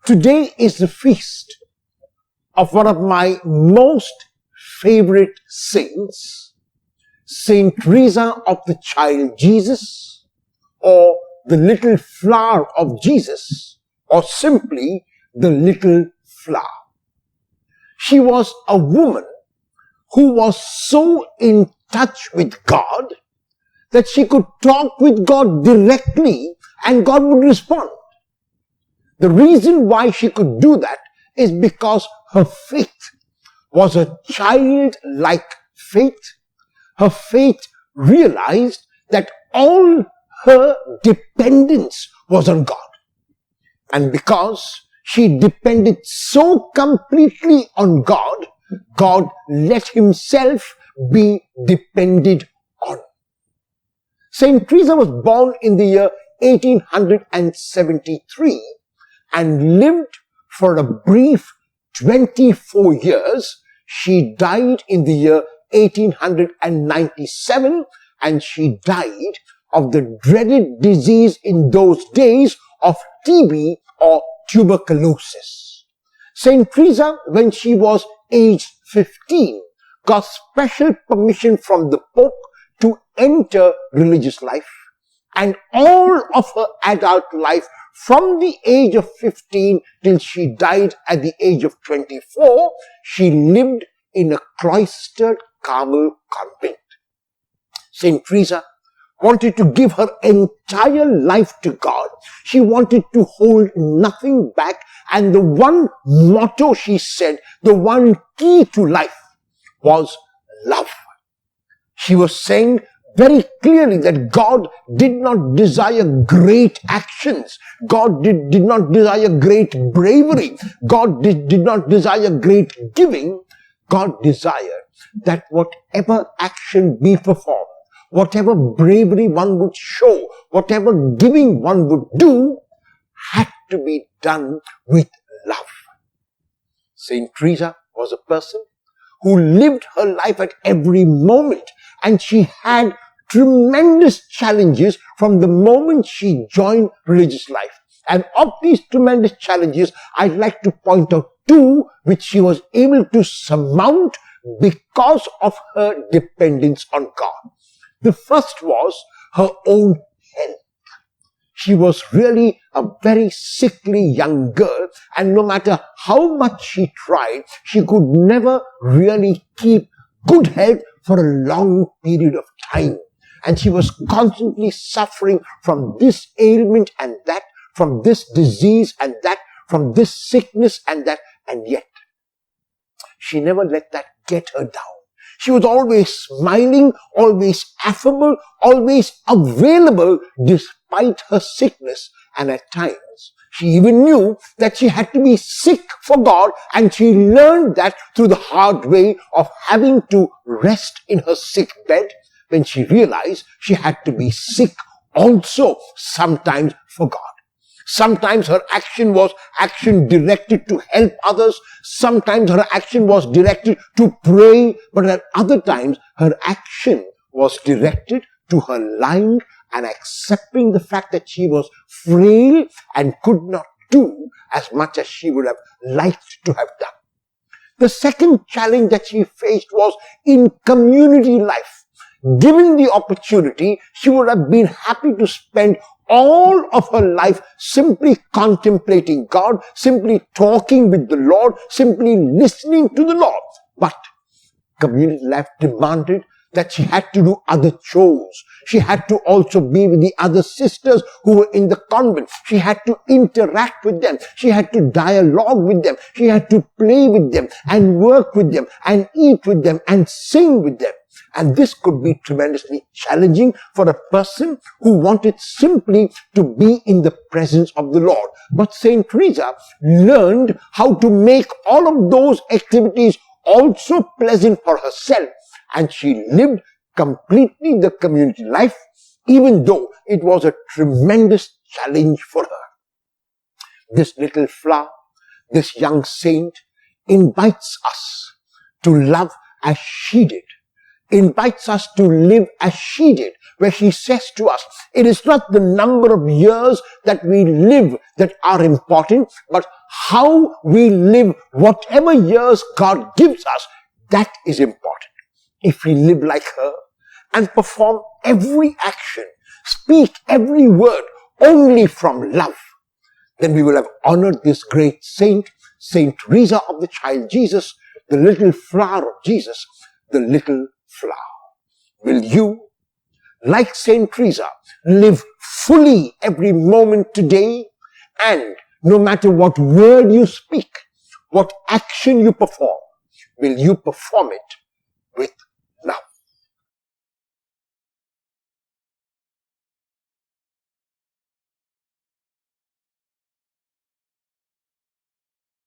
Today is the feast of one of my most favorite saints, Saint Teresa of the Child Jesus, or the Little Flower of Jesus, or simply the Little Flower. She was a woman who was so in touch with God that she could talk with God directly and God would respond. The reason why she could do that is because her faith was a childlike faith. Her faith realized that all her dependence was on God. And because she depended so completely on God, God let himself be depended on. Saint Teresa was born in the year 1873 and lived for a brief 24 years. She died in the year 1897, and she died of the dreaded disease in those days of TB or tuberculosis. Saint Teresa, when she was aged 15, got special permission from the Pope to enter religious life, and all of her adult life from the age of 15 till she died at the age of 24, she lived in a cloistered Carmel convent. Saint Teresa wanted to give her entire life to God. She wanted to hold nothing back, and the one motto, she said, the one key to life was love. She was saying very clearly that God did not desire great actions. God did not desire great bravery. God did not desire great giving. God desired that whatever action be performed, whatever bravery one would show, whatever giving one would do, had to be done with love. Saint Teresa was a person who lived her life at every moment, and she had tremendous challenges from the moment she joined religious life. And of these tremendous challenges, I'd like to point out two which she was able to surmount because of her dependence on God. The first was her own health. She was really a very sickly young girl, and no matter how much she tried, she could never really keep good health for a long period of time. And she was constantly suffering from this ailment and that, from this disease and that, from this sickness and that, and yet she never let that get her down. She was always smiling, always affable, always available despite her sickness, and at times she even knew that she had to be sick for God, and she learned that through the hard way of having to rest in her sick bed when she realized she had to be sick also sometimes for God. Sometimes her action was action directed to help others. Sometimes her action was directed to pray. But at other times, her action was directed to her lying and accepting the fact that she was frail and could not do as much as she would have liked to have done. The second challenge that she faced was in community life. Given the opportunity, she would have been happy to spend all of her life simply contemplating God, simply talking with the Lord, simply listening to the Lord. But community life demanded that she had to do other chores. She had to also be with the other sisters who were in the convent. She had to interact with them. She had to dialogue with them. She had to play with them and work with them and eat with them and sing with them. And this could be tremendously challenging for a person who wanted simply to be in the presence of the Lord. But Saint Teresa learned how to make all of those activities also pleasant for herself. And she lived completely the community life, even though it was a tremendous challenge for her. This little flower, this young saint, invites us to love as she did, invites us to live as she did, where she says to us, it is not the number of years that we live that are important, but how we live whatever years God gives us, that is important. If we live like her and perform every action, speak every word only from love, then we will have honored this great saint, Saint Teresa of the Child Jesus, the little flower of Jesus, the little flower. Will you, like Saint Teresa, live fully every moment today, and no matter what word you speak, what action you perform, will you perform it with